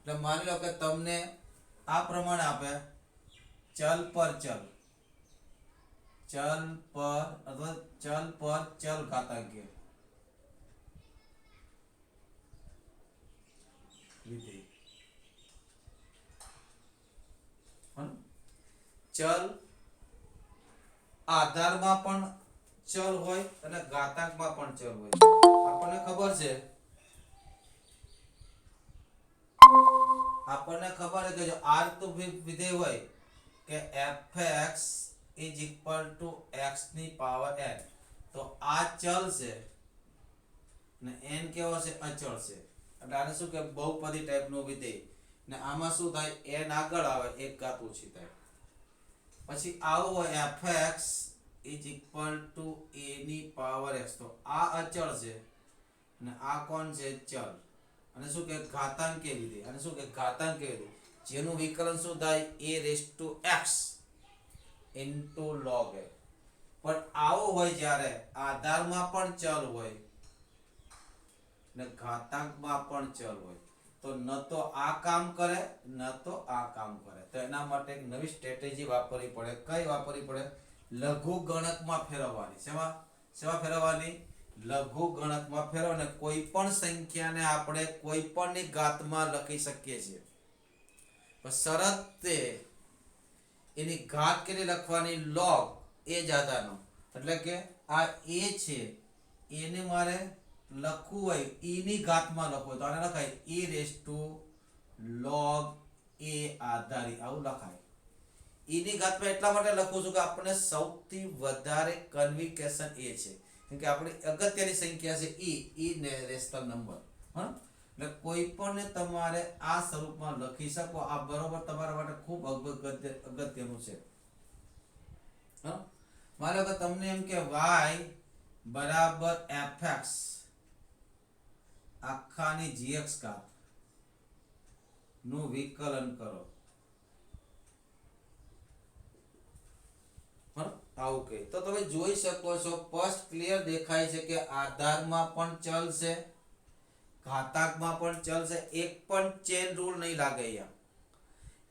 એટલે માની લો કે તમને આ પ્રમાણે આપે ચલ પર ચલ, ચલ પર અથવા ચલ પર ચલ ઘાતાંકીય વિધેય, ચલ આધારમાં પણ ચલ હોય અને ઘાતાંકમાં પણ ચલ હોય. આપણને ખબર છે કે જો r તો વિધેય હોય કે fx x ની પાવર n, તો આ ચલ છે ને n કેવો છે? અચળ છે. એટલે આને શું કે બહુપદી ટાઈપનું વિધેય. ને આમાં શું થાય? n આગળ આવે, એક ઘાત ઓછી થાય. પછી આવું હોય fx a ની પાવર x, તો આ અચળ છે અને આ કોણ છે? ચલ. અને શું કે ઘાતાંકીય વિધેય. અને શું કે ઘાતાંકીય વિધેય જેનું વિકલન શું થાય? a x log a. પણ આવું હોય જ્યારે આધારમાં પણ ચલ હોય ને ઘાતાંકમાં પણ ચલ હોય, તો ન તો આ કામ કરે ન તો આ કામ કરે. તો એના માટે એક નવી સ્ટ્રેટેજી વાપરવી પડે. કઈ વાપરવી પડે? લઘુ ગણકમાં ફેરવવાની. શેમાં ફેરવવાની? લઘુ ગણકમાં ફેરવને કોઈ પણ સંખ્યાને આપણે કોઈ પણની ઘાતમાં લખી શકીએ છીએ. શરત તે એની ઘાત કેટલી લખવાની? log એ જ આધારનો. એટલે કે આ a છે, એને મારે લખવું હોય e ની ઘાતમાં લખવું હોય તો આને લખાય log a આધારી. આવું લખાય. e ની ઘાતમાં એટલા માટે લખું છું કે આપણને સૌથી વધારે કન્વિકેશન એ છે, કેમ કે આપણી અગત્યની સંખ્યા છે e ને રેશનલ નંબર. એટલે કોઈ પણ તમારે આ સ્વરૂપમાં લખી શકો. આ બરોબર તમારા માટે ખૂબ અગત્યનું છે. માની લો કે તમને એમ કે y બરાબર fx આખાની gx ઘાત નું વિકલન કરો. આવું કે તો તમે જોઈ શકો છો, સ્પષ્ટ ક્લિયર દેખાય છે કે આધારમાં પણ ચલ છે, ઘાતાંકમાં પણ ચલ છે. એક પણ ચેન રૂલ નહીં લાગે અહીંયા,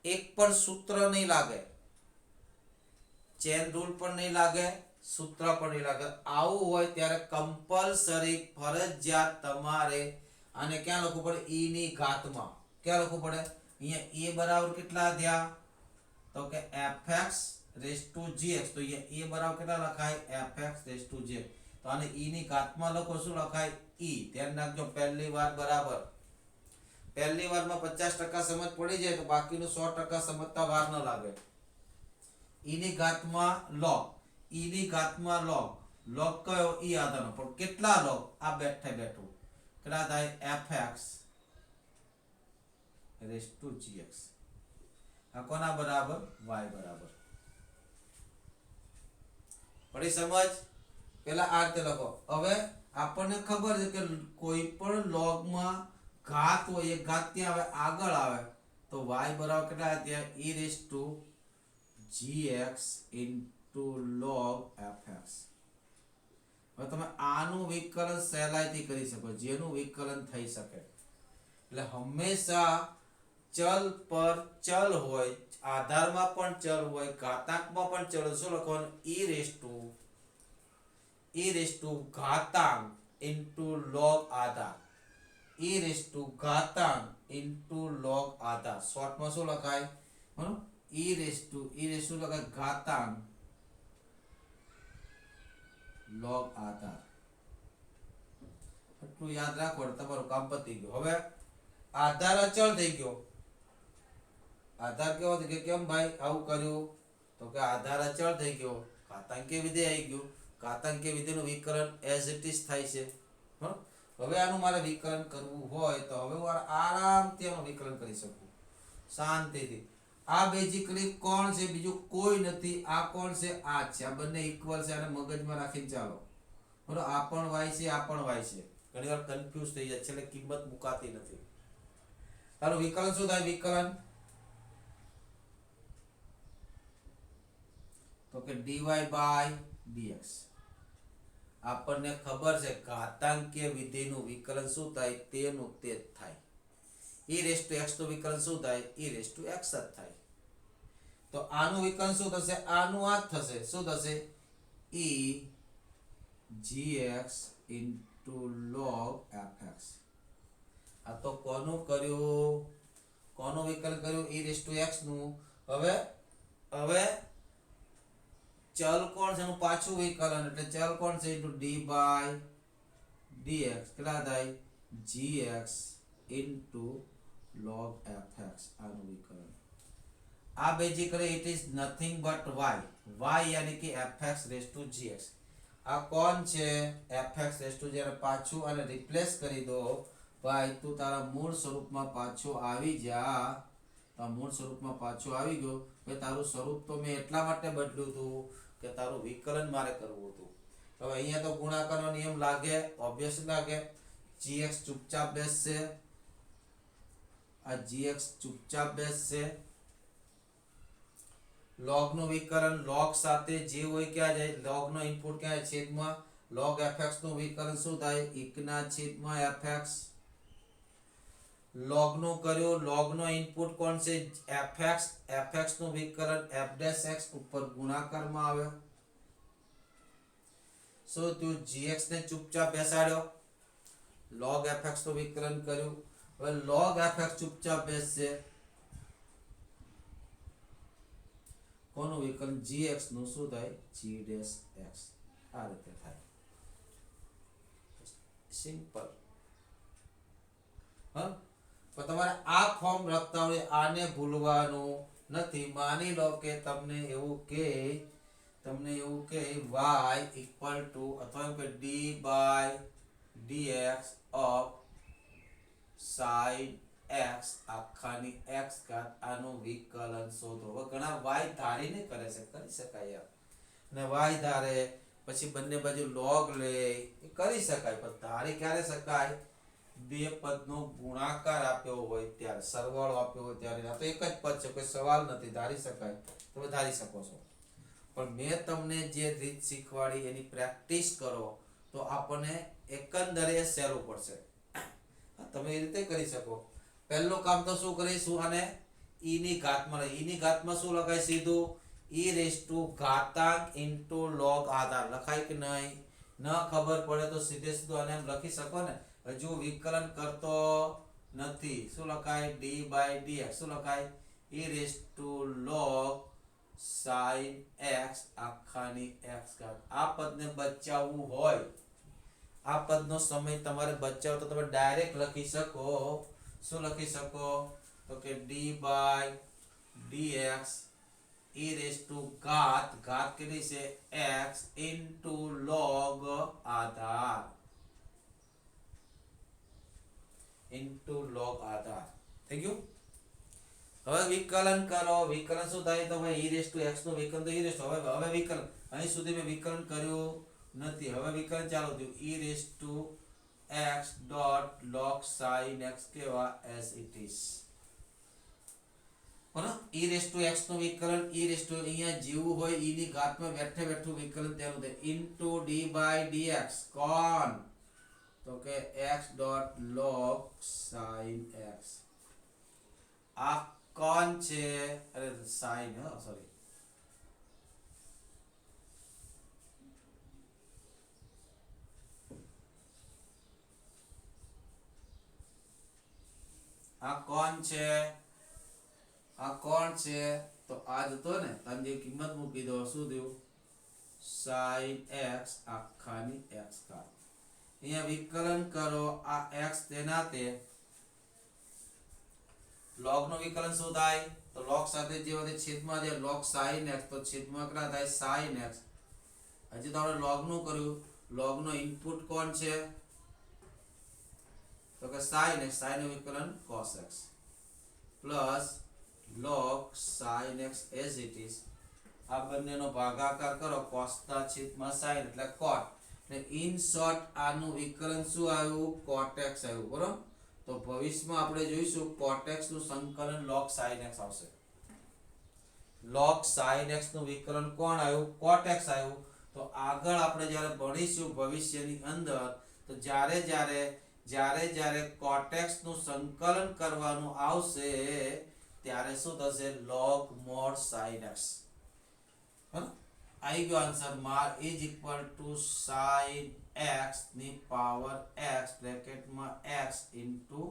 એક પણ સૂત્ર નહીં લાગે, ચેન રૂલ પણ નહીં લાગે, સૂત્ર પણ નહીં લાગે. આવું હોય ત્યારે કમ્પલસરી ફરજિયાત તમારે આને ક્યાં લખવું પડે? e ની ઘાતમાં. ક્યાં લખવું પડે? અહીંયા a બરાબર કેટલા થયા? તો કે fx gx. તો અહીંયા a બરાબર કેટલા લખાય? fx gx. તો આને e ની ઘાતમાં લખો, શું લખાય? e. ધ્યાન રાખજો, પહેલી વાર બરાબર. પહેલી વારમાં 50% સમજ પડી જાય તો બાકીનું 100% સમજતા વાર ન લાગે. e ની ઘાતમાં log, e ની ઘાતમાં log. log કયો? e આધારનો. પણ કેટલા log? આ બેઠું કેટલા થાય? fx gx. આ કોના બરાબર? y બરાબર. પડી સમજ? પેલા આ રીતે લખો. હવે આપણને ખબર છે કે કોઈ પણ લોગમાં ઘાત હોય, એ ઘાત ત્યાં આવે, આગળ આવે, તો y બરાબર કેટલા? ત્યાં gx log fx. હવે તમે આનું વિકલન સહેલાઈથી કરી શકો, જેનું વિકલન થઈ શકે. એટલે હંમેશા ચલ પર ચલ હોય, આધારમાં પણ ચલ હોય, ઘાતાંકમાં પણ ચલ હોય. શું લખવાનું? ઘાતાંક log આધાર. ઘાતાંક log આધાર. શોર્ટમાં શું લખાય? શું લખાય? ઘાતાંક log આધાર. એટલું યાદ રાખો, તમારું કામ પતી ગયું. હવે આધાર અચળ થઈ ગયો. આધાર કેવો થઈ ગયો? કેમ ભાઈ આવું કર્યું? તો કે આધાર અચળ થઈ ગયો, ઘાતાંકીય વિધેય આવી ગયું. ઘાતાંકીય વિધેયનું વિકલન એઝ ઇટ ઇઝ થાય છે. હવે આનું મારે વિકલન કરવું હોય તો હવે હું આરામથી આનું વિકલન કરી શકું, શાંતિથી. આ બેઝિકલી કોણ છે? બીજું કોઈ નથી. આ કોણ છે? આ છે. આ બંને ઇક્વલ છે. આને મગજમાં રાખીને ચાલો. બરોબર? આ પણ y છે, આ પણ y છે. ઘણી વાર કન્ફ્યુઝ થઈ જાય છે, એટલે કિંમત મુકાતી નથી. તારું વિકલન શું થાય? વિકલન તો કે dy by dx. આપણને ખબર છે ઘાતાંકીય વિધેયનું વિકલન શું થાય? તેનું તે જ થાય. e રેસ ટુ x નું વિકલન શું થાય e રેસ ટુ x જ થાય તો આનું વિકલન શું થશે આનું આ જ થશે શું થશે e gx log fx આ તો કોનું વિકલન કર્યું e રેસ ટુ x નું હવે ચલ કોણ છે એનું પાછું વિકલન એટલે ચલ કોણ છે ઇન્ટુ d બાય dx કેટલા થાય gx ઇન્ટુ log fx આનું વિકલન આ basically it is nothing but y યાની કે fx રેસ ટુ gx આ કોણ છે fx રેસ ટુ જ્યારે પાછું અને રિપ્લેસ કરી દો ભાઈ તું તારા મૂળ સ્વરૂપમાં પાછો આવી જા તો મૂળ સ્વરૂપમાં પાછો આવી ગયો ભાઈ તારું સ્વરૂપ તો મેં એટલા માટે બદલ્યું હતું કે તારું વિકલન મારે કરવું હતું હવે અહીંયા તો ગુણાકારનો નિયમ લાગે ઓબ્વિયસ લાગે gx ચૂપચાપ બેસશે આ gx ચૂપચાપ બેસશે log નું વિકલન log સાથે જે હોય ક્યાં જાય log નો ઇનપુટ ક્યાં જાય છેદમાં log fx નું વિકલન શું થાય 1 ના છેદમાં fx log નું કર્યું log નો ઇનપુટ કોણ છે fx નું વિકલન f' ઉપર ગુણાકારમાં આવે સો તું gx ને ચૂપચાપ બેસાડ્યો log fx નું વિકલન કર્યું હવે log fx ચૂપચાપ બેસશે કોનું વિકલન gx નું શું થાય g' x આ રીતે થાય સિમ્પલ હા તો તમારે આ ફોર્મ લખતા હોય આને ભૂલવાનું નથી માની લો કે તમને એવું કે y ઇક્વલ ટુ અથવા કે d by dx of sin x આખાની x ઘાત આનું વિકલન શોધો હવે ઘણા y ધારીને કરી શકાય અને y ધારે પછી બંને બાજુ log લે એ કરી શકાય પણ ધારી ક્યારે શકાય બે પદનો ગુણાકાર આપ્યો હોય ત્યારે સરવાળો આપ્યો હોય ત્યારે આ તો એક જ પદ છે કોઈ સવાલ નથી ધારી શકાય તમે ધારી શકો છો પણ મેં તમને જે રીત શીખવાડી એની પ્રેક્ટિસ કરો તો આપણને એકંદરે સહેલું પડશે તમે એ રીતે કરી શકો પહેલું કામ તો શું કરીશું અને e ની ઘાતમાં શું લખાય સીધું e રેસ ટુ ઘાતાંક ઇન્ટુ log આધાર લખાય કે નહીં ન ખબર પડે તો સીધે સીધું આને એમ લખી શકો ને હજુ વિકલન કરતો નથી શું લખાય d બાય dx શું લખાય e raise two log sin x આખાની x ઘાત આ પદને બચાવવું હોય આ પદનો સમય તમારે બચાવો તો તમે ડાયરેક્ટ લખી શકો શું લખી શકો તો કે d by dx e raise to ઘાત કેટલી છે x ઇન્ટુ log આધાર થઈ ગયું હવે વિકલન કરો વિકલન શું થાય તો ભાઈ e રેસ ટુ x નું વિકલન તો e રેસ હવે વિકલન અહીં સુધી મેં વિકલન કર્યું નથી હવે વિકલન ચાલુ થયું e raise two x dot log sin x કેવા as it is બરાબર e રેસ ટુ x નું વિકલન e રેસ ટુ અહીંયા જેવું હોય e ની ઘાતમાં બેઠું વિકલન તેનું થાય ઇન્ટુ d બાય dx કોણ તો કે x dot log sin x આ કોણ છે અરે sin સોરી આ કોણ છે તો આ જતો ને તમે જે કિંમત મૂકી દો શું થયું sin x આખાની x ઘાત અહીંયા વિકલન કરો આ x તેના તે log નું વિકલન શું થાય તો log સાથે જે વધે છેદમાં જે log sin x તો છેદમાં કેટલા થાય sin x હજી તો આપણે log નું કર્યું log નો ઇનપુટ કોણ છે તો કે sin x sin નું વિકલન cos x plus log sin x as it is આ બંનેનો ભાગાકાર કરો cos ના છેદમાં sin એટલે cot એટલે ઇન શોર્ટ આનું વિકલન શું આવ્યું cot x આવ્યું બરોબર તો ભવિષ્યમાં આપણે જોઈશું cot x નું સંકલન log sin x આવશે log sin x નું વિકલન કોણ આવ્યું cot x આવ્યું તો આગળ આપણે જ્યારે ભણીશું ભવિષ્યની અંદર તો જ્યારે જ્યારે જ્યારે કોટેક્સ નું સંકલન કરવાનું આવશે ત્યારે શું થશે log mod sin x આવી ગયો આન્સર માર is equal two sin x ની power x બ્રેકેટમાં x into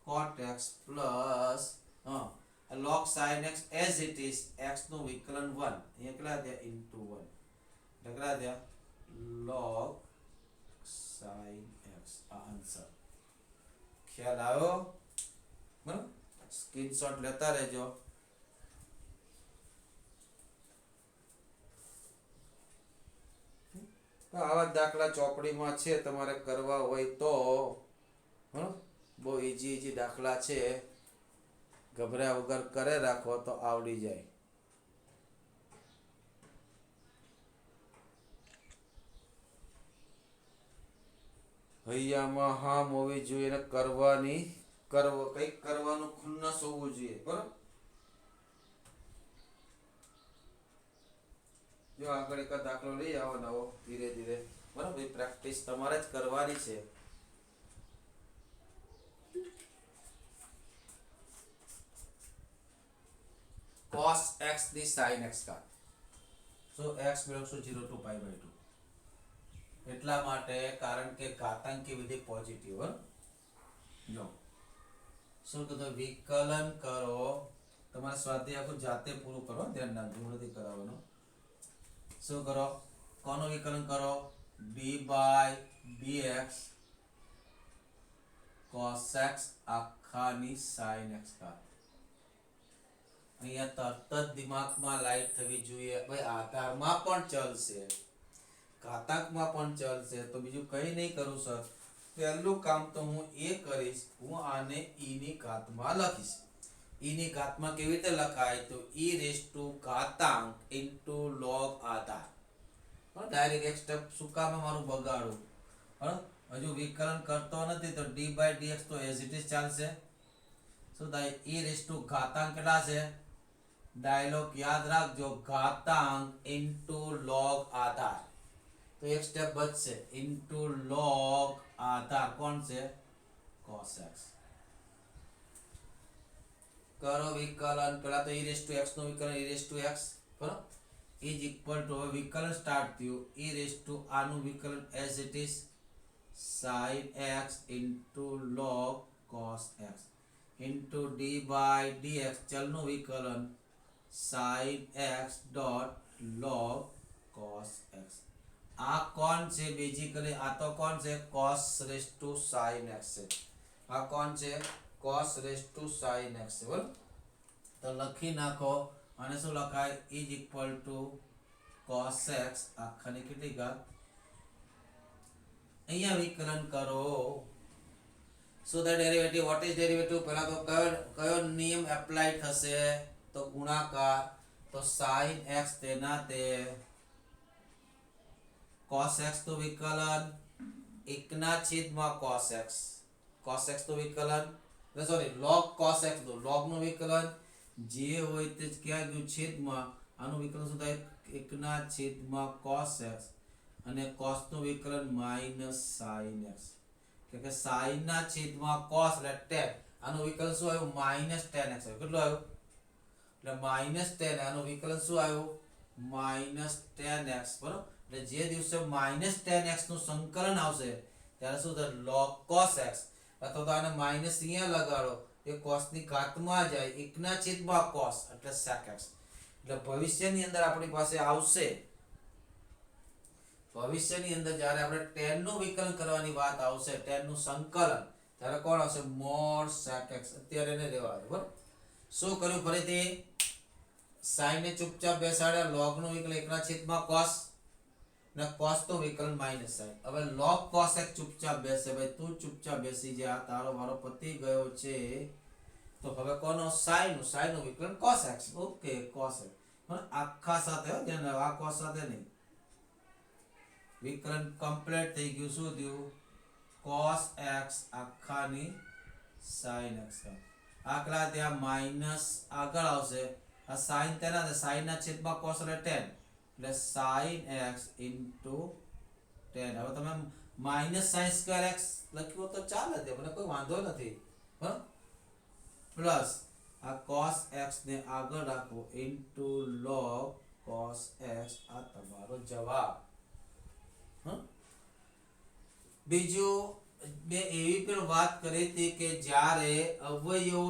cot x plus log sin x as it is x નું વિકલન 1 અહીંયા કેટલા થયા ઇન્ટુ 1 કેટલા થયા log sin x આ આન્સર ખ્યાલ આવ્યો બરાબર સ્ક્રીનશોટ લેતા રહેજો તો આવા દાખલા ચોપડીમાં છે તમારે કરવા હોય તો બહુ ઈજી દાખલા છે ગભરા વગર કરે રાખો તો આવડી જાય હૈયામાં હા હોવી જોઈએ ને કંઈક કરવાનું ખુન્નસ હોવું જોઈએ બરાબર જો આગળ એક દાખલો લઈ આવો નવો ધીરે ધીરે બરાબર પ્રેક્ટિસ તમારે જ કરવાની છે cos x ની sin x ઘાત so x belongs to 0 to pi by 2 એટલા માટે કારણ કે ઘાતાંકી વિધિ પોઝિટિવ જો શું તો વિકલન કરો તમારે સ્વાધ્યાય આખું જાતે પૂરું કરો ધ્યાન રાખજો નથી કરાવવાનું શું કરો કોનું વિકલન કરો d by dx cos x આખાની sin x ઘાત અહીંયા તરત જ દિમાગમાં લાઈટ થવી જોઈએ ભાઈ આધારમાં પણ ચાલશે ઘાતાંકમાં પણ ચાલશે તો બીજું કંઈ નહીં કરું સર પહેલું કામ તો હું એ કરીશ હું આને e ની ઘાતમાં લખીશ e ની ઘાતમાં કેવી રીતે લખાય તો e રેઝ ટુ ઘાતાંક ઇન્ટુ log આધાર ડાયરેક્ટ એક સ્ટેપ સુકામાં મારું બગાડું હજુ વિકલન કરતો નથી તો d by dx તો એઝ ઇટ ઇઝ ચાલશે શું થાય e રેઝ ટુ ઘાતાંક કેટલા છે ડાયલોગ યાદ રાખજો ઘાતાંક ઇન્ટુ log આધાર તો એક સ્ટેપ બચશે ઇન્ટુ log આધાર કોણ છે cos x કરો વિકલન પેલા તો e રેઝ ટુ x નું વિકલન e રેઝ ટુ x બરાબર ઇઝ ઇક્વલ ટુ હવે વિકલન સ્ટાર્ટ થયું e રેઝ ટુ આનું વિકલન as it is sin x into log cos x into d by dx ચલનું વિકલન sin x dot log cos x આ કોણ છે બેઝિકલી આ તો કોણ છે cos raise to sin x છે આ કોણ છે cos raise to sin x છે બરાબર તો લખી નાખો અને શું લખાય is equal to cos x આખાની કેટલી ઘાત અહીંયા વિકલન કરો so the derivative what is derivative પહેલા તો કયો નિયમ એપ્લાય થશે તો ગુણાકાર તો sin x તેના તે cos x નું વિકલન 1/છેદમાં cos x નું વિકલન સોરી log cos x નું log નું વિકલન જે હોય તે ક્યાં ગયું છેદમાં આનું વિકલન શું થાય 1/છેદમાં cos x અને cos નું વિકલન માઈનસ sin x કે sin ના છેદમાં cos એટલે tan આનું વિકલન શું આવ્યું માઈનસ tan x કેટલું આવ્યું એટલે માઈનસ tan આનું વિકલન શું આવ્યું માઈનસ tan x બરાબર એટલે જે દિવસે માઈનસ tan x નું સંકલન આવશે ત્યારે શું થશે log cos x અથવા તો આને માઈનસ અહીંયા લગાડો એ cos ની ઘાતમાં જાય 1/છેદમાં cos એટલે sec x એટલે ભવિષ્યની અંદર આપણી પાસે આવશે ભવિષ્યની અંદર જ્યારે આપણે tan નું વિકલન કરવાની વાત આવશે tan નું સંકલન ત્યારે કોણ આવશે mod sec x અત્યારે એને લેવા દો બરાબર શું કર્યું ફરીથી sin ને ચૂપચાપ બેસાડ્યા log નું વિકલન 1/છેદમાં cos ને cos નું વિકલન માઈનસ sin હવે log cos x ચૂપચાપ બેસે ભાઈ તું ચૂપચાપ બેસી જા તારો મારો પતી ગયો છે તો હવે કોનો sin નું વિકલન cos x okay cos x પણ આખા સાથે હો ધ્યાન આ cos સાથે નહીં વિકલન કમ્પ્લીટ થઈ ગયું શું થયું cos x આખાની sin x આકડા ત્યાં માઈનસ આગળ આવશે આ sin તેના છે sin ના છેદમાં cos એટલે tan એટલે sin x into tan હવે તમે માઇનસ સાઇન સ્ક્વેર એક્સ લખ્યું તો ચાલે તે મને કોઈ વાંધો નથી, હા, પ્લસ આ cos x ને આગળ રાખો ઇન્ટુ log cos x, આ તમારો જવાબ. હા, બીજું બે એવી પણ વાત કરી હતી કે જ્યારે અવયવો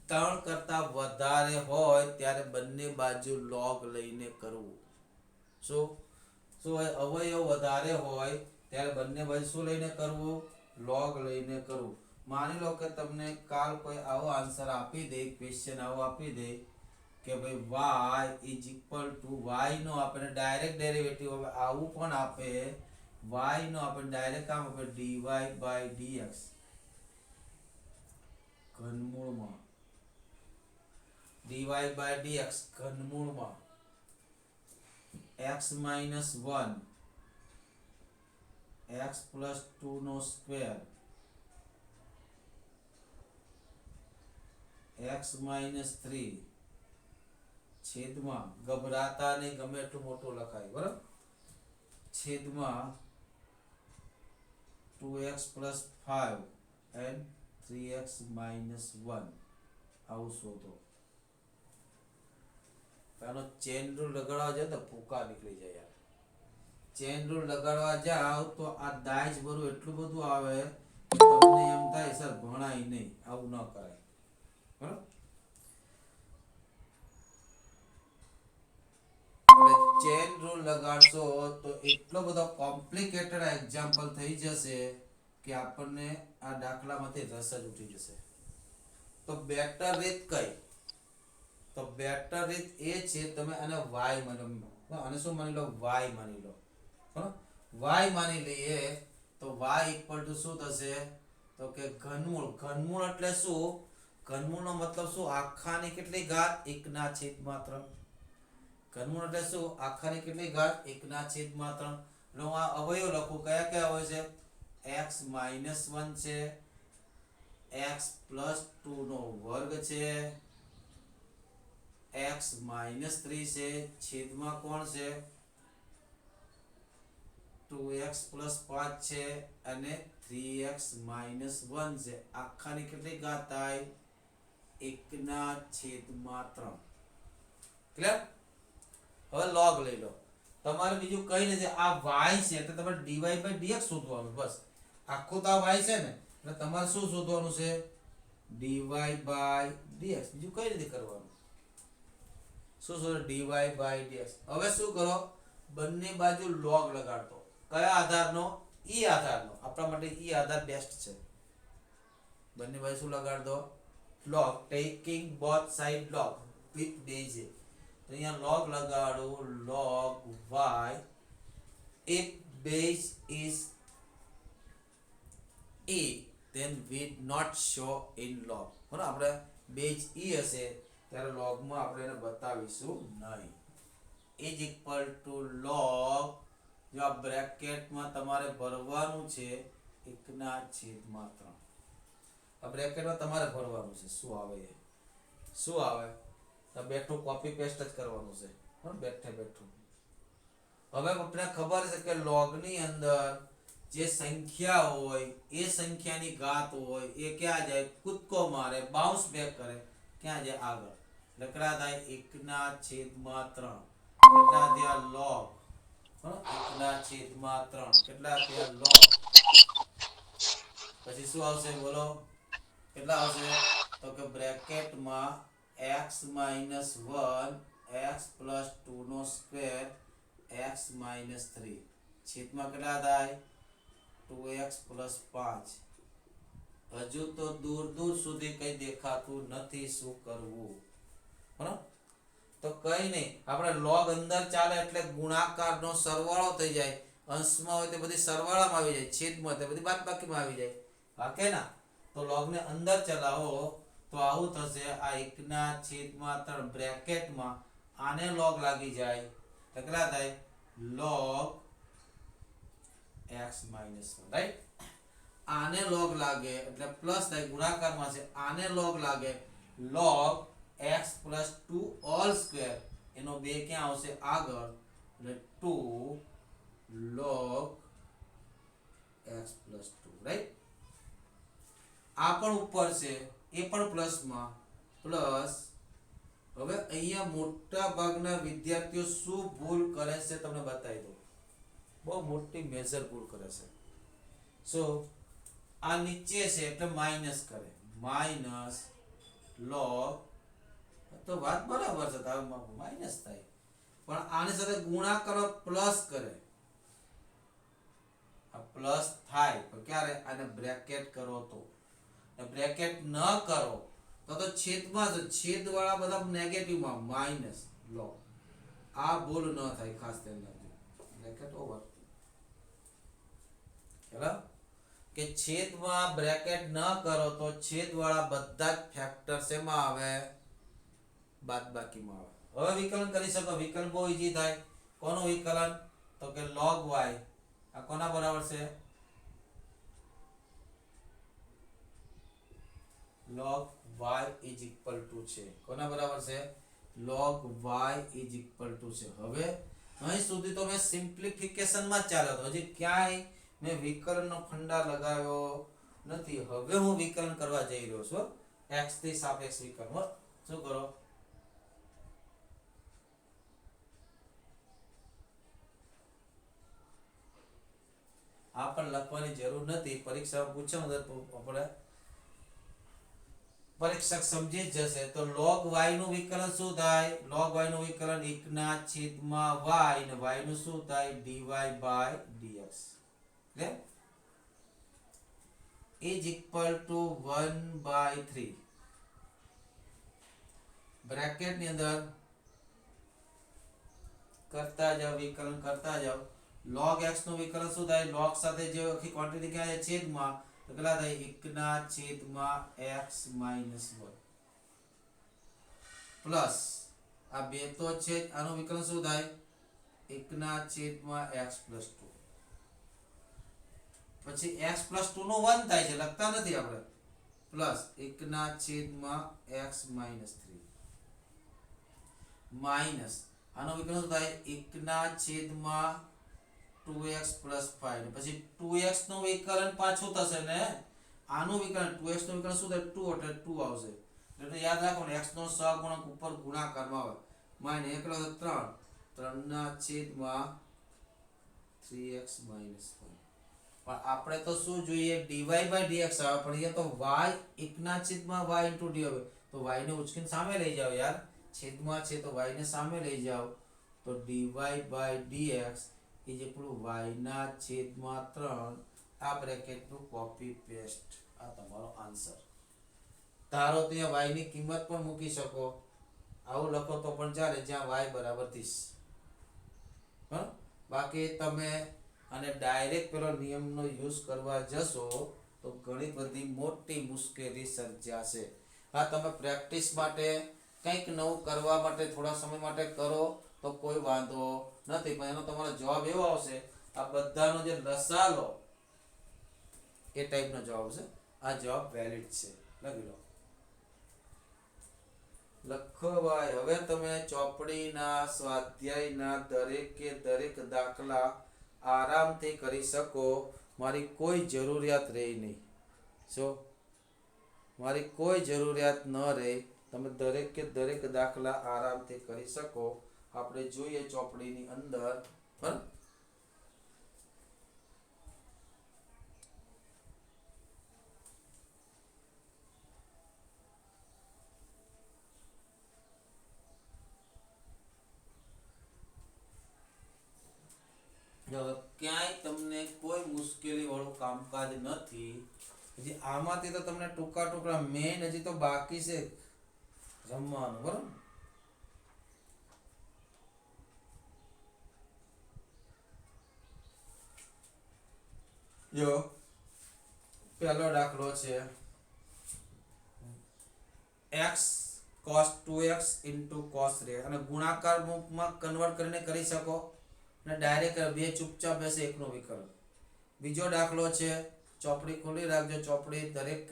ત્રણ કરતા વધારે હોય ત્યારે બંને બાજુ log લઈને કરવું. શું શું હોય? અવયવ વધારે હોય ત્યારે બંને બાજુ શું લઈને કરવું? log લઈને કરવું. માની લો કે તમને કાલ કોઈ આવો આન્સર આપી દે, ક્વેશ્ચન આવો આપી દે કે ભાઈ y is equal two y નો આપણે ડાયરેક્ટ ડેરિવેટિવ હવે આવું પણ આપે, y નો આપણે ડાયરેક્ટ આમ આપે dy by dx ઘનમૂળમાં, dy by dx ઘનમૂળમાં x minus 1 x plus 2 નો સ્ક્વેર x minus 3 છેદમાં, ગભરાતા નહીં, ગમે એટલું મોટું લખાય, બરાબર, છેદમાં 2x plus 5 and 3x minus 1 આવું શોધો. આનો ચેન રૂલ લગાડવા જાય તો ભૂકા નીકળી જાય યાર. ચેન રૂલ લગાડવા જાવ તો આ દાઈજ બરું એટલું બધું આવે કે તમને એમ થાય સર ભણાય નહીં, આવું ન કરાય, બરાબર. ચેન રૂલ લગાડશો તો એટલો બધો કોમ્પ્લિકેટેડ એક્ઝામ્પલ થઈ જશે કે આપણને આ દાખલામાંથી રસ જ ઉઠી જશે. તો બેટર રીત કઈ? તો બેટર રીત એ છે તમે આને y માની લો, અને શું માની લો? y માની લો, બરાબર. y માની લઈએ તો y ઇક્વલ ટુ શું થશે? તો કે ઘનમૂળ. ઘનમૂળ એટલે શું? ઘનમૂળનો મતલબ શું? આખાની કેટલી ઘાત? 1/3. ઘનમૂળ એટલે શું? આખાની કેટલી ઘાત? 1/3. નો આ અવયવ લખું, કયા કયા અવયવ છે? x minus 1 છે, x plus 2 નો વર્ગ છે, x minus 3 છે, છેદમાં કોણ છે? 2x plus 5 છે અને 3x minus 1 છે. આખાની કેટલી ઘાત થાય? 1/3. ક્લિયર? હવે log લઈ લો. તમારે બીજું કઈ નથી, આ y છે એટલે તમારે dy by dx શોધવાનું, બસ. આખું તો આ y છે ને, એટલે તમારે શું શોધવાનું છે? dy by dx. બીજું કઈ નથી કરવાનું. શું શોધો? dy by dx. હવે શું કરો? બંને બાજુ log લગાડતો. કયા આધારનો? e આધારનો. આપણા માટે e આધાર બેસ્ટ છે. બંને બાજુ શું લગાડ દો? log, taking both side log with base. તો અહીંયા log લગાડો, log y if base is e then we not show in log. બરાબર, આપણે બેઝ e હશે ત્યારે log માં આપણે એને બતાવીશું નહીં. is equal to log, જો આ બ્રેકેટમાં તમારે ભરવાનું છે 1/3. આ બ્રેકેટમાં તમારે ભરવાનું છે. શું આવે? શું આવે? તો બેઠું કોપી પેસ્ટ જ કરવાનું છે, બરાબર, બેઠે બેઠું. હવે આપણે ખબર છે કે log ની અંદર જે સંખ્યા હોય એ સંખ્યાની ઘાત હોય એ ક્યાં જાય? કૂદકો મારે, બાઉન્સ બેક કરે. ક્યાં જાય? આગળ. લકડા થાય 1/3. કેટલા થયા? log. 1/3. કેટલા થયા? log. પછી શું આવશે? બોલો કેટલા આવશે? તો કે બ્રેકેટમાં x minus 1 x plus 2 નો સ્ક્વેર x minus 3 છેદમાં કેટલા થાય? 2x plus 5. હજુ તો દૂર દૂર સુધી કઈ દેખાતું નથી. શું કરવું? બરાબર, તો કઈ નહીં, આપણે log અંદર ચાલે એટલે ગુણાકારનો સરવાળો થઈ જાય. અંશમાં હોય તે બધી સરવાળામાં આવી જાય, છેદમાં હોય તે બધી બાદબાકીમાં આવી જાય. હા કે ના? તો log ને અંદર ચલાવો તો આવું થશે. આ 1/3 બ્રેકેટમાં આને log લાગી જાય તો કેટલા થાય? log x minus 1, right? આને log લાગે એટલે પ્લસ થાય, ગુણાકારમાં છે. આને log લાગે log x plus 2 all square. એનો 2 ક્યાં આવશે? આગળ. એટલે 2 log x પ્લસ 2 રાઈટ. આ પણ ઉપર છે એ પણ પ્લસમાં પ્લસ. હવે અહીંયા મોટા ભાગના વિદ્યાર્થીઓ શું ભૂલ કરે છે તમને બતાવી દઉં. બહુ મોટી મેજર ભૂલ કરે છે. સો આ નીચે છે એટલે માઇનસ કરે, માઇનસ log. તો વાત બરાબર છે, માઇનસ થાય પણ આની સાથે ગુણાકાર પ્લસ કરે. આ પ્લસ થાય પણ ક્યારે? આને બ્રેકેટ કરો તો. બ્રેકેટ ન કરો તો છેદમાં જ, છેદ વાળા બધા નેગેટિવમાં માઇનસ log. આ ભૂલ ન થાય, ખાસ ધ્યાન રાખજો. બ્રેકેટ ઓવર બરાબર કે છેદમાં બ્રેકેટ ન કરો તો છેદ વાળા બધા જ ફેક્ટર શેમાં આવે? બાદબાકીમાં આવે. હવે વિકલન કરી શકો. વિકલન બહુ ઈઝી થાય. કોનું વિકલન? તો કે log y. આ કોના બરાબર છે? log y is equal to છે. કોના બરાબર છે? log y is equal to છે. હવે અહીં સુધી તો મેં સિમ્પ્લિફિકેશન માં જ ચાલ્યો હતો. હજી ક્યાંય મેં વિકલનનો ફંડા લગાવ્યો નથી. હવે હું વિકલન કરવા જઈ રહ્યો છું. x થી સાપેક્ષ વિકલન. શું કરો? આ પણ લખવાની જરૂર નથી. પરીક્ષામાં પૂછે તો આપણે પરીક્ષક સમજી જ જશે. તો log y નું વિકલન શું થાય? log y નું વિકલન 1/y ને y નું શું થાય? dy/dx is equal to 1/3. Bracket ની અંદર કરતા જાવ, વિકલન કરતા જાવ. log x નું વિકલન શું થાય? log સાથે જે આખી ક્વોન્ટિટી ક્યાં છે? છેદમાં. તો કેટલા થાય? 1/x - 1 પ્લસ આ બે તો છે. આનું વિકલન શું થાય? 1/x + 2. પછી x + 2 નો 1 થાય છે, લખતા નથી આપણે. પ્લસ 1/x - 3 માઈનસ આનો વિકલન શું થાય? 1/2x + 5. પછી 2x નું વિકલન પાછું થશે ને. આનું વિકલન 2x નું વિકલન શું થાય? 2 એટલે 2 આવશે. એટલે યાદ રાખો ને, x નો સહગુણક ઉપર ગુણાકારમાં આવે. Minus 1 + 3 3/3x - 1. પણ આપણે તો શું જોઈએ? dy/dx આવે. પણ અહીંયા તો y 1/y * dy. તો y ને ઉચકીને સામે લઈ જાઓ યાર. છેદમાં છે તો y ને સામે લઈ જાઓ. તો dy/dx is equal to y/3. આ બ્રેકેટ નું કોપી પેસ્ટ. આ તમારો આન્સર. ધારો ત્યાં y ની કિંમત પણ મૂકી શકો. આવું લખો તો પણ ચાલે, જ્યાં y = 30. બાકી તમે અને ડાયરેક્ટ પેલો નિયમનો યુઝ કરવા જશો તો ઘણી બધી મોટી મુશ્કેલી સર્જાશે. હા, તમે પ્રેક્ટિસ માટે કંઈક નવું કરવા માટે થોડા સમય માટે કરો તો કોઈ વાંધો નથી. પણ એનો તમારો જવાબ એવો આવશે, આ બધાનો જે લસા લો એ ટાઈપનો જવાબ છે. આ જવાબ વેલિડ છે. લખી લો. લખો ભાઈ. હવે તમે ચોપડીના સ્વાધ્યાયના દરેકે દરેક દાખલા આરામથી કરી શકો. મારી કોઈ જરૂરિયાત રહી નહીં. શું? મારી કોઈ જરૂરિયાત ન રહે. તમે દરેકે દરેક દાખલા આરામથી કરી શકો. આપણે જોઈએ ચોપડીની અંદર. બરાબર? ક્યાંય તમને કોઈ મુશ્કેલી વાળું કામકાજ નથી. હજી આમાંથી તો તમને ટૂંકા ટુકડા મેઇન હજી તો બાકી છે જમવાનું. બરોબર? જો પહેલો દાખલો છે x cos 2x * cos 3. અને ગુણાકાર રૂપમાં કન્વર્ટ કરીને કરી શકો ને ડાયરેક્ટ બે ચૂપચાપ બેસે એકનો વિકલ્પ. બીજો દાખલો છે, ચોપડી ખોલી રાખજો. ચોપડી દરેક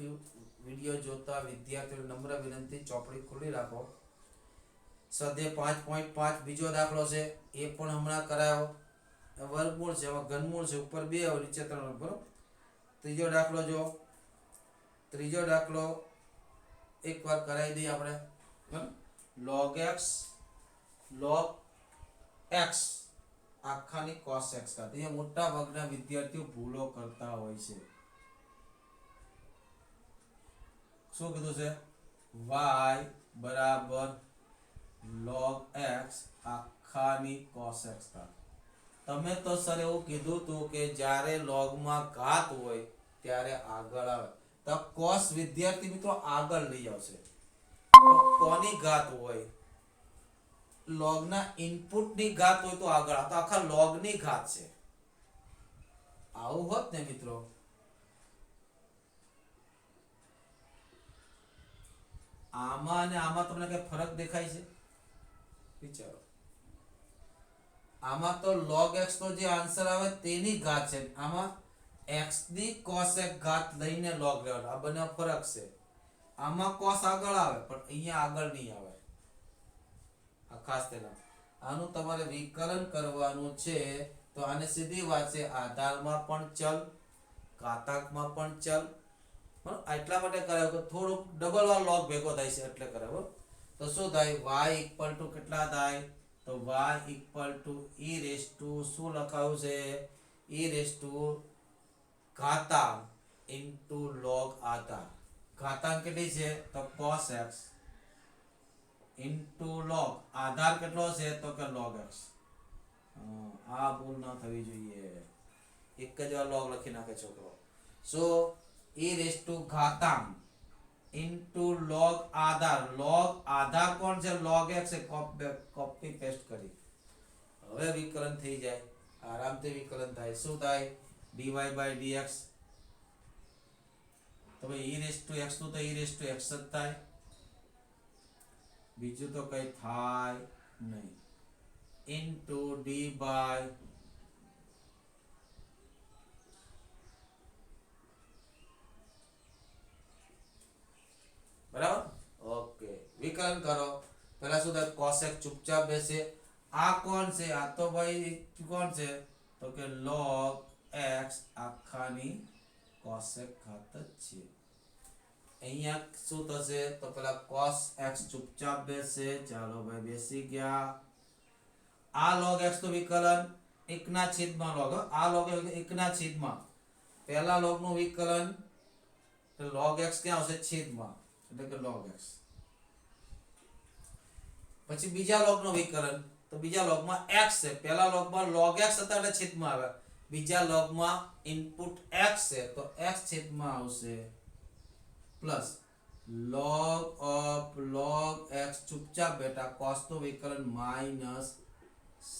વિડિયો જોતા વિદ્યાર્થીઓને નમ્ર વિનંતી, ચોપડી ખોલી રાખો. સ્વાધ્યાય 5.5 બીજો દાખલો છે, એ પણ હમણાં કરાયો. વર્ગમૂળ છે, એમાં ઘનમૂળ છે, ઉપર 2 નીચે 3. બરોબર? ત્રીજો દાખલો જો, ત્રીજો દાખલો એકવાર કરાવી દઈએ આપણે. log x આખાની cos x ઘાત. અહીંયા મોટા ભાગના વિદ્યાર્થીઓ ભૂલો કરતા હોય છે. શું કીધું છે? y બરાબર log x આખાની cos x ઘાત. તમે તો સર એવું કીધું તું કે જ્યારે log માં ઘાત હોય ત્યારે આગળ આવે. તો cos વિદ્યાર્થી મિત્રો આગળ લઈ આવશે. તો કોની ઘાત હોય? log ના ઇનપુટ ની ઘાત હોય તો આગળ. તો આખા log ની ઘાત છે. આવું હોત ને મિત્રો, આમાં અને આમાં તમને કઈ ફરક દેખાય છે? વિચારો. આમાં તો log x તો જે આન્સર આવે તેની ઘાત છે. આમાં x ની cos x ઘાત લઈને log લેવાનો. આ બંને ફરક છે. આમાં cos આગળ આવે પણ અહીંયા આગળ નહીં આવે. આ ખાસ તેના આનું તમારે વિકલન કરવાનું છે. તો આને સીધી વાત છે, આધારમાં પણ ચલ, ઘાતાંકમાં પણ ચલ. એટલા માટે કરાયો કે થોડુંક ડબલ વાર log ભેગો થાય છે એટલે કરાયો. તો શું થાય? y ઇક્વલ ટુ કેટલા થાય? તો y equal to e raise to શું લખાયું છે? e રેસ ટુ ઘાતાંક ઇન્ટુ log આધાર. ઘાતાંક કેટલી છે? તો cos x ઇન્ટુ log આધાર કેટલો છે? તો કે log x. આ ભૂલ ન થવી જોઈએ. એક જ વાર log લખી નાખે છોકરો. સો e રેસ ટુ ઘાતાંક ઇન્ટુ log આધાર. log આધાર કોણ છે? log x છે. કોપી પેસ્ટ કરી. હવે વિકલન થઈ જાય, આરામથી વિકલન થાય. શું થાય? dy by dx. તો ભાઈ e રેસ ટુ x નું તો e રેસ ટુ x જ થાય, બીજું તો કઈ થાય નહીં. ઇન્ટુ d by બરાબર. ઓકે, વિકલન કરો. પહેલા શું થાય? cos x ચૂપચાપ બેસે. આ કોણ છે? આ તો ભાઈ કોણ છે? તો કે log x આખાની cos x ઘાત જ છે. અહીંયા શું થશે? તો પેલા cos x ચૂપચાપ બેસે. ચાલો ભાઈ બેસી ગયા. આ log x નું વિકલન 1/log. આ log x 1/. પહેલા log નું વિકલન તો log x ક્યાં આવશે? છેદમાં, એટલે કે log x. પછી બીજા log નું વિકલન તો બીજા log માં x છે. પહેલા log માં log x હતા એટલે છેદમાં આવે. બીજા log માં ઇનપુટ x છે તો x છેદમાં આવશે plus log of log x ચૂપચાપ બેટા cos નું વિકલન માઈનસ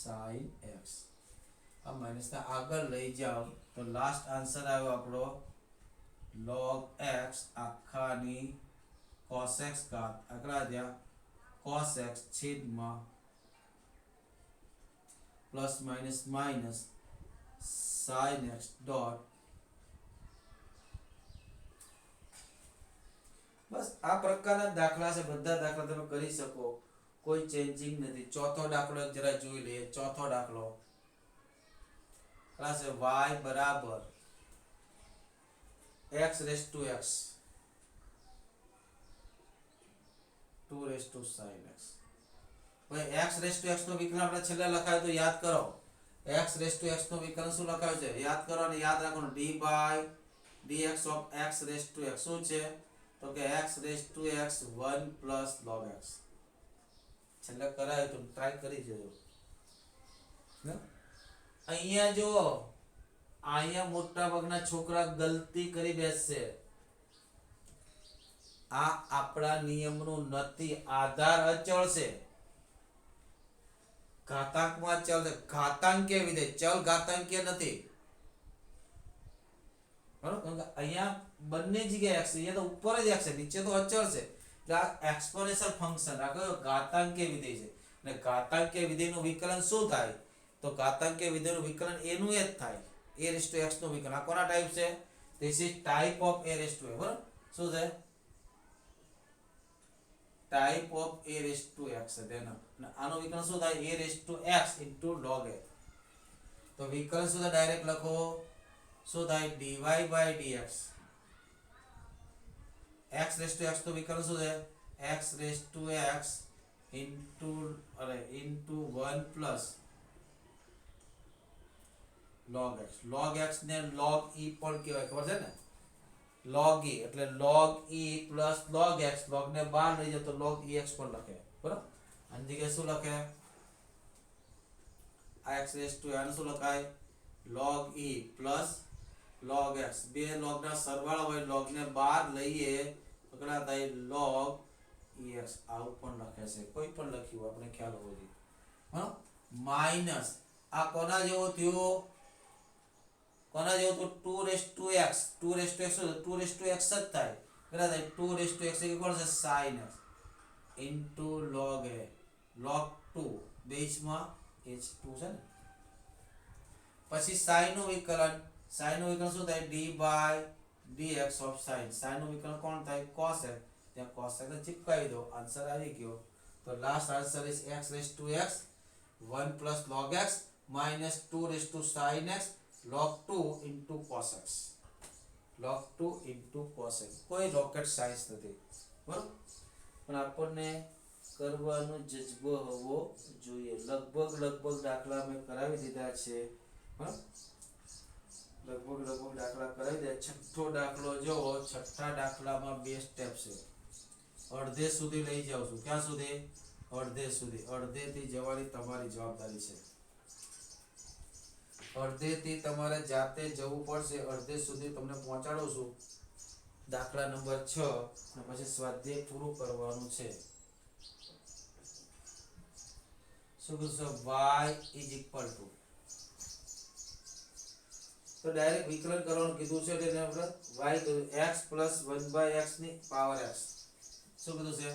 sin x. આ માઈનસ ને આગળ લઈ જાઓ તો લાસ્ટ આન્સર આવ્યો આપણો log x આખાની cos x ઘાત. આગળ જ્યાં cos x છેદમાં plus minus minus sin x dot. બસ આ પ્રકારના દાખલા છે. બધા દાખલા તમે કરી શકો, કોઈ ચેન્જિંગ નથી. ચોથો દાખલો જરા જોઈ લઈએ. ચોથો દાખલો છે y બરાબર x raise to x 2 raise to sin x. ભાઈ x રેસ ટુ x નો વિકલન આપણે છેલ્લે લખાયો તો યાદ કરો. x રેસ ટુ x નો વિકલન શું લખાયું છે? યાદ કરો અને યાદ રાખવાનું. d by dx of x raise to x શું છે? તો કે x raise to x 1 plus log x. છેલ્લે કરાય તો ટ્રાય કરી જોજો. અહીંયા જો અહીંયા મોટા ભાગના છોકરા ગલતી કરી બેસશે. આ આપણા નિયમનું નથી. આધાર અચળ છે, ઘાતાંકમાં ચલ છે. ઘાતાંકીય વિધેય, ચલ ઘાતાંકીય નથી. બરોબર? અહીંયા બંને જગ્યાએ x છે. અહીંયા તો ઉપર જ x છે, નીચે તો અચળ છે. એટલે આ એક્સપોનેન્શિયલ ફંક્શન આ કયો? ઘાતાંકીય વિધેય છે. અને ઘાતાંકીય વિધેયનું વિકલન શું થાય? તો ઘાતાંકીય વિધેયનું વિકલન એનું એ જ થાય. a રેસ ટુ x નું વિકલન. આ કોના ટાઈપ છે? This is type of a raise to. બરાબર? શું છે? Type of a raise to x છે તેનો. અને આનું વિકલન શું થાય? a raise to x into log a. તો વિકલન શું થાય? ડાયરેક્ટ લખો શું થાય dy by dx x raise to x તો વિકલ્પ શું છે x raise to x into 1 plus log x ને log e પણ કહેવાય ખબર છે ને log e એટલે log e plus log x log ને બહાર લઈ જાય તો log ex પણ લખે બરાબર આની જગ્યાએ શું લખે આ x રેસ ટુ આનું શું લખાય log e plus log x બે log ના સરવાળો હોય log ને બહાર લઈએ તો કેટલા થાય log ex આવું પણ લખે છે કોઈ પણ લખ્યું આપણે ખ્યાલ હોવો જોઈએ હા માઈનસ આ કોના જેવો થયો કોના જેવો તો 2 raise to x 2 raise to x 2 raise to x જ થાય કેટલા થાય 2 રેસ ટુ x એ કોણ છે sin x into log a log 2 બેઝમાં h2 છે ને પછી sin નું વિકલન શું થાય d by dx of sin નું વિકલન કોણ થાય cos x ત્યાં cos x ને ચિપકાવી દો આન્સર આવી ગયો તો last answer is x raise to x 1 plus log x minus 2 raised to sin x log 2 into cos x log 2 into cos x કોઈ રોકેટ સાયન્સ નથી બરાબર પણ આપણને કરવાનો જજ્બો હોવો જોઈએ લગભગ દાખલા મેં કરાવી દીધા છે બરાબર લગભગ દાખલા કરાવી દે છઠ્ઠો દાખલો જો છઠ્ઠા દાખલામાં બે સ્ટેપ છે અડધે સુધી લઈ જાઉં છું ક્યાં સુધી અડધેથી જવાની તમારી જવાબદારી છે અડધેથી તમારે જાતે જવું પડશે અડધે સુધી તમને પહોંચાડું છું દાખલા નંબર 6 અને પછી સ્વાધ્યાય પૂરું કરવાનું છે શું કરશો y is equal to તો ડાયરેક્ટ વિકલન કરવાનું કીધું છે એટલે આપણે y x plus 1 by x ની પાવર x શું કીધું છે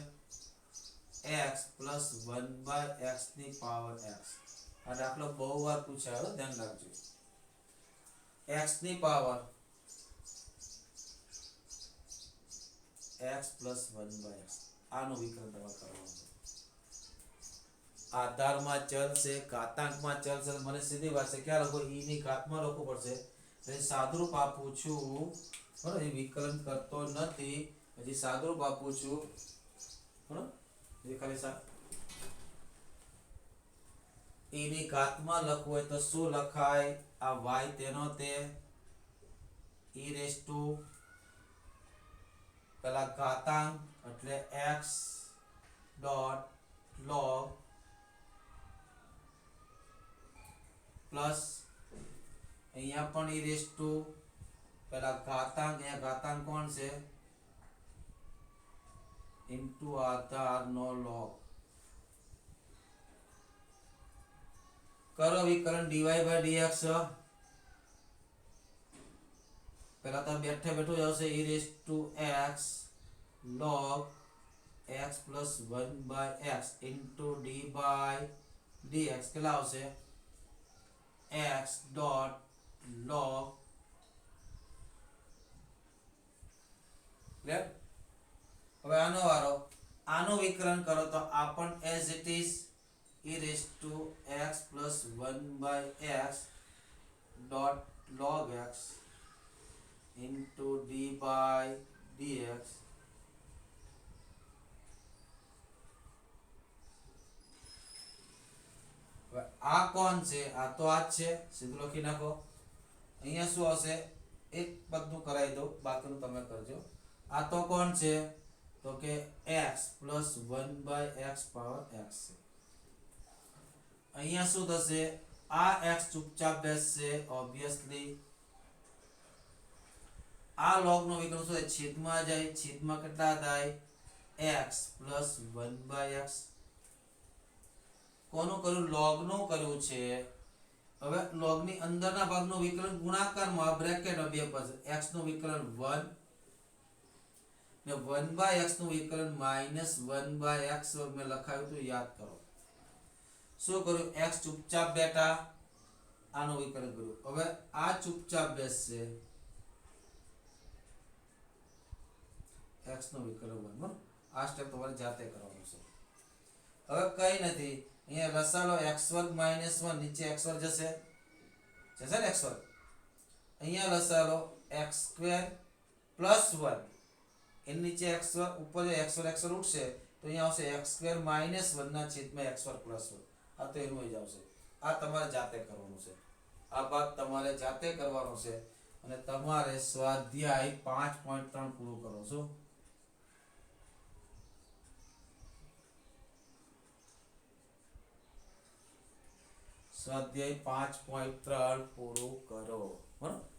x plus 1 by x ની પાવર x આ દાખલો બહુ વાર પૂછાયો ધ્યાન રાખજો x ની power x plus 1 by x આનું વિકલન તમારે કરવાનું છે આધારમાં ચલ છે ઘાતાંકમાં ચલ છે મને સીધી વાત છે ક્યાં લખો e ની ઘાતમાં લખવું પડશે એટલે સાદુરૂપ આપું છું બરાબર એ વિકલન કરતો નથી હજી સાદુરૂપ આપું છું બરાબર એ ખાલી e ની ઘાતમાં લખવું હોય તો શું લખાય આ y તેનો તે e રેસ ટુ પેલા ઘાતાંક એટલે x ડોટ log પ્લસ અહીંયા પણ e રેસ ટુ પેલા ઘાતાંક અહીંયા ઘાતાંક કોણ છે ઇન્ટુ આધાર નો log કરો વિકલન dy by dx પહેલા તો બેઠું જ આવશે e raise two x log x plus 1 by x into d by dx કેટલા આવશે x dot log હવે આનો વારો આનું વિકલન કરો તો આ પણ as it is e raised to x plus 1 by x dot log x into d by dx આ કોણ છે આ તો આ જ છે સીધું લખી નાખો અહીંયા શું આવશે એક પદનું કરાવી દો બાકીનું તમે કરજો આ તો કોણ છે તો કે x plus 1 by x power x છે અહીંયા શું થશે આ x ચૂપચાપ બેસશે ઓબ્વિયસલી આ log નો વિકલ્પ શું છે છેદમાં જાય છેદમાં કેટલા થાય x plus 1 by x કોનું કર્યું log નું કર્યું છે હવે log ની અંદરના ભાગનું વિકલન ગુણાકારમાં બ્રેકેટમાં બે પદ x નું વિકલન 1 ને 1 by x નું વિકલન -1 by x મેં લખાયું તો યાદ કરો શું કર્યું x ચૂપચાપ બેઠા આનું વિકલન કર્યું હવે આ ચૂપચાપ બેસશે x નું વિકલન 1 આ સ્ટેપ તમારે જાતે કરવાનું છે હવે કઈ નથી અહીંયા રસાલો x2 - 1 નીચે x2 જશે ને x2 અહીંયા લસાલો x² + 1 એની નીચે x ઉપર x ઉઠશે તો અહીંયા આવશે x² - 1 ના છેદમાં x² + 1 આ તો એનું જ આવશે આ તમારે જાતે કરવાનું છે આ ભાગ તમારે જાતે કરવાનો છે અને તમારે સ્વાધ્યાય 5.3 પૂરું કરો છો સ્વાધ્યાય 5.3 પૂરું કરો બરાબર